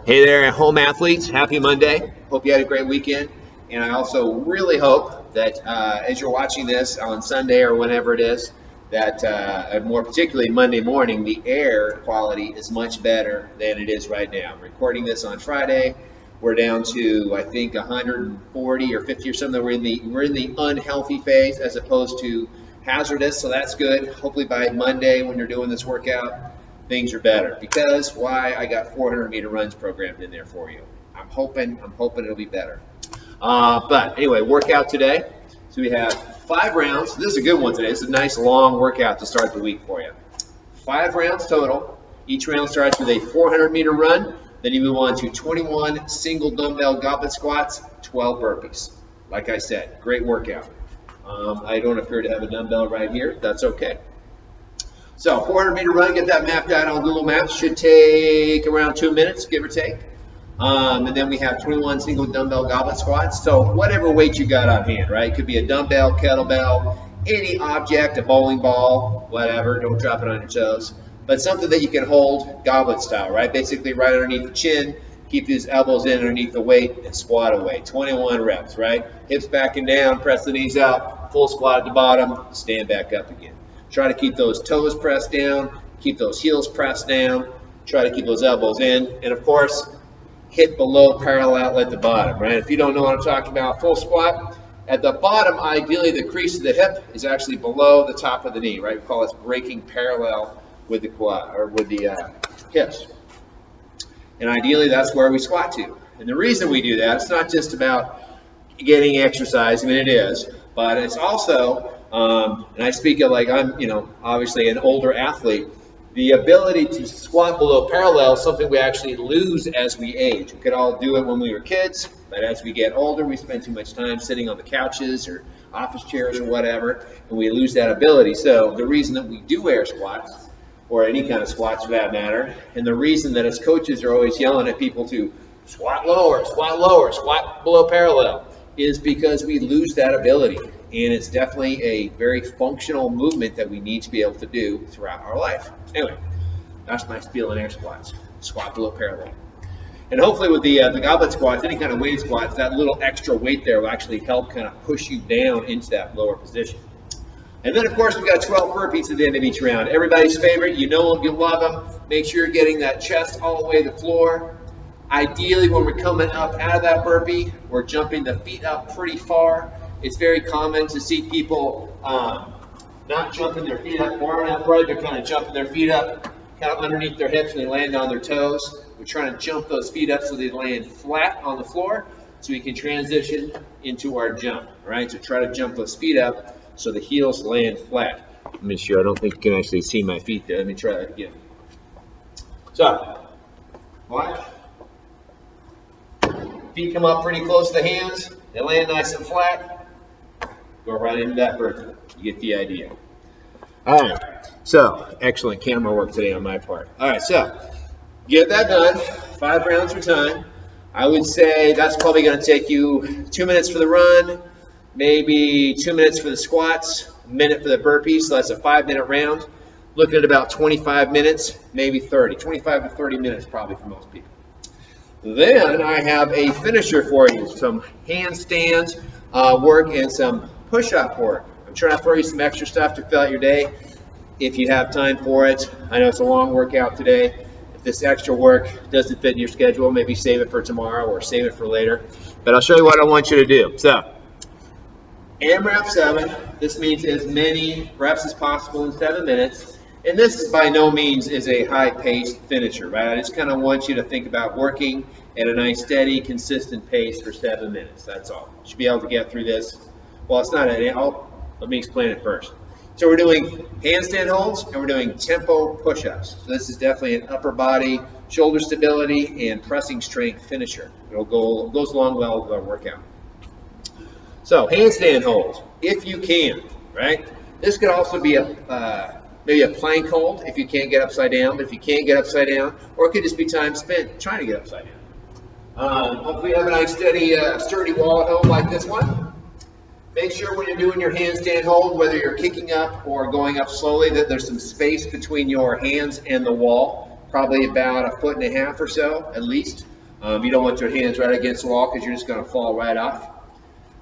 Hey there, home athletes. Happy Monday. Hope you had a great weekend. And I also really hope that as you're watching this on Sunday or whenever it is, that more particularly Monday morning, the air quality is much better than it is right now. I'm recording this on Friday. We're down to, I think, 140 or 50 or something. We're in the unhealthy phase as opposed to hazardous, so that's good. Hopefully by Monday when you're doing this workout, things are better, because why? I got 400-meter runs programmed in there for you. I'm hoping it'll be better. But anyway, workout today. So we have 5 rounds. This is a good one today. This is a nice long workout to start the week for you. 5 rounds total. Each round starts with a 400-meter run. Then you move on to 21 single dumbbell goblet squats, 12 burpees. Like I said, great workout. I don't appear to have a dumbbell right here. That's okay. So 400-meter run, get that mapped out on Google Maps. Should take around 2 minutes, give or take. And then we have 21 single dumbbell goblet squats. So whatever weight you got on hand, right? It could be a dumbbell, kettlebell, any object, a bowling ball, whatever. Don't drop it on your toes. But something that you can hold goblet style, right? Basically right underneath the chin. Keep these elbows in underneath the weight and squat away. 21 reps, right? Hips back and down, press the knees out, full squat at the bottom, stand back up again. Try to keep those toes pressed down, keep those heels pressed down, try to keep those elbows in, and of course, hit below parallel at the bottom, right? If you don't know what I'm talking about, full squat, at the bottom, ideally the crease of the hip is actually below the top of the knee, right? We call this breaking parallel with the quad, or with the hips. And ideally that's where we squat to. And the reason we do that, it's not just about getting exercise, I mean it is, but it's also, and I speak of like I'm, obviously an older athlete, the ability to squat below parallel is something we actually lose as we age. We could all do it when we were kids, but as we get older, we spend too much time sitting on the couches or office chairs or whatever, and we lose that ability. So the reason that we do air squats, or any kind of squats for that matter, and the reason that as coaches are always yelling at people to squat lower, squat below parallel, is because we lose that ability. And it's definitely a very functional movement that we need to be able to do throughout our life. Anyway, that's my spiel on air squats. Squat below parallel. And hopefully with the goblet squats, any kind of weight squats, that little extra weight there will actually help kind of push you down into that lower position. And then, of course, we got 12 burpees at the end of each round. Everybody's favorite. You know them, you love them. Make sure you're getting that chest all the way to the floor. Ideally, when we're coming up out of that burpee, we're jumping the feet up pretty far. It's very common to see people not jumping their feet up far enough, right? They're kind of jumping their feet up kind of underneath their hips and they land on their toes. We're trying to jump those feet up so they land flat on the floor so we can transition into our jump, right? So try to jump those feet up so the heels land flat. Let me show. I don't think you can actually see my feet there. Let me try that again. So, watch. Feet come up pretty close to the hands. They land nice and flat. Go right into that burpee. You get the idea. All right. So, excellent camera work today on my part. All right. So, get that done. 5 rounds for time. I would say that's probably going to take you 2 minutes for the run, maybe 2 minutes for the squats, a minute for the burpees. So that's a 5-minute round. Looking at about 25 minutes, maybe 30. 25 to 30 minutes probably for most people. Then I have a finisher for you. Some handstands work and some push-up work. I'm trying to throw you some extra stuff to fill out your day if you have time for it. I know it's a long workout today. If this extra work doesn't fit in your schedule, maybe save it for tomorrow or save it for later. But I'll show you what I want you to do. So, AMRAP 7. This means as many reps as possible in 7 minutes. And this by no means is a high-paced finisher, right? I just kind of want you to think about working at a nice, steady, consistent pace for 7 minutes. That's all. You should be able to get through this. Well, it's not let me explain it first. So we're doing handstand holds and we're doing tempo push-ups. So this is definitely an upper body, shoulder stability, and pressing strength finisher. Goes along well with our workout. So handstand holds, if you can, right? This could also be maybe a plank hold if you can't get upside down. But if you can't get upside down, or it could just be time spent trying to get upside down. Hopefully you have a nice sturdy wall at home like this one. Make sure when you're doing your handstand hold, whether you're kicking up or going up slowly, that there's some space between your hands and the wall, probably about 1.5 feet or so, at least. You don't want your hands right against the wall because you're just going to fall right off.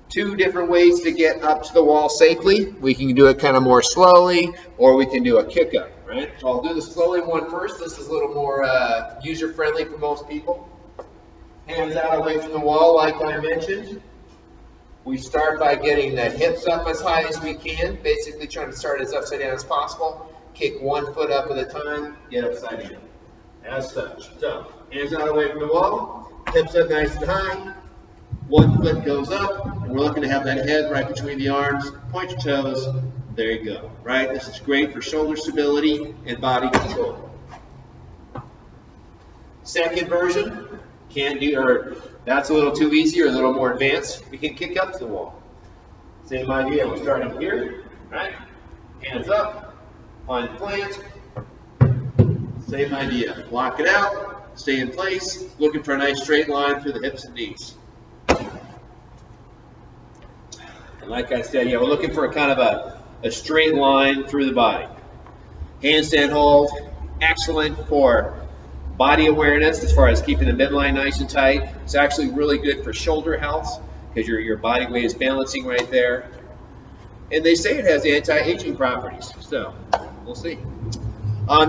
2 different ways to get up to the wall safely. We can do it kind of more slowly, or we can do a kick up, right? So I'll do the slowly one first. This is a little more user-friendly for most people. Hands out away from the wall like I mentioned. We start by getting the hips up as high as we can, basically trying to start as upside down as possible. Kick 1 foot up at a time, get upside down. As such. So, hands out away from the wall, hips up nice and high, 1 foot goes up, and we're looking to have that head right between the arms, point your toes, there you go, right? This is great for shoulder stability and body control. Second version, can't do, or that's a little too easy or a little more advanced, we can kick up to the wall. Same idea, we're starting here, right? Hands up, find the plant. Same idea, block it out, stay in place, looking for a nice straight line through the hips and knees. And like I said, yeah, we're looking for a kind of a straight line through the body. Handstand hold, excellent for body awareness as far as keeping the midline nice and tight. It's actually really good for shoulder health because your body weight is balancing right there. And they say it has anti-aging properties, so we'll see.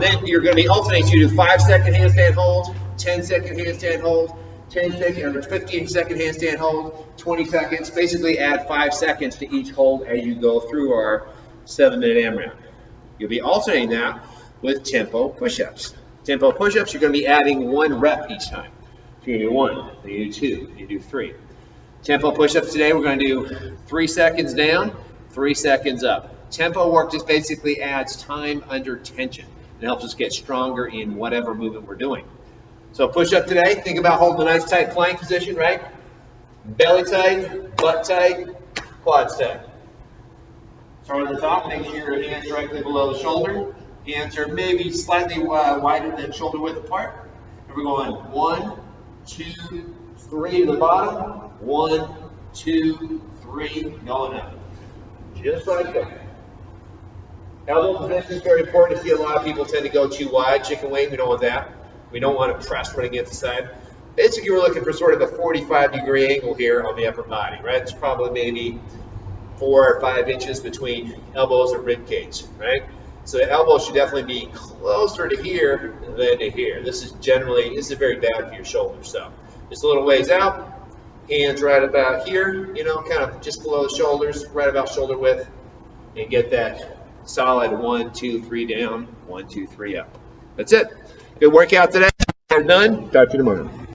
Then you're going to be alternating. You do 5-second handstand hold, 10-second handstand hold, 10-second or 15-second handstand hold, 20 seconds. Basically add 5 seconds to each hold as you go through our 7-minute AMRAP. You'll be alternating that with tempo push-ups. Tempo push-ups, you're going to be adding 1 rep each time. So you do 1, then you do 2, you do 3. Tempo push-ups today, we're going to do 3 seconds down, 3 seconds up. Tempo work just basically adds time under tension. It helps us get stronger in whatever movement we're doing. So push up today, think about holding a nice tight plank position, right? Belly tight, butt tight, quads tight. Start at the top, make sure your hands directly below the shoulder. Hands are maybe slightly wider than shoulder width apart. And we're going 1, 2, 3 to the bottom. 1, 2, 3, going up. Just like that. Elbow position is very important. I see a lot of people tend to go too wide. Chicken wing, we don't want that. We don't want to press right against the side. Basically, we're looking for sort of a 45-degree angle here on the upper body, right? It's probably maybe 4 or 5 inches between elbows and rib cage, right? So the elbow should definitely be closer to here than to here. This is very bad for your shoulders. So just a little ways out, hands right about here, you know, kind of just below the shoulders, right about shoulder width, and get that solid 1, 2, 3 down, 1, 2, 3 up. That's it. Good workout today. We're done. Talk to you tomorrow.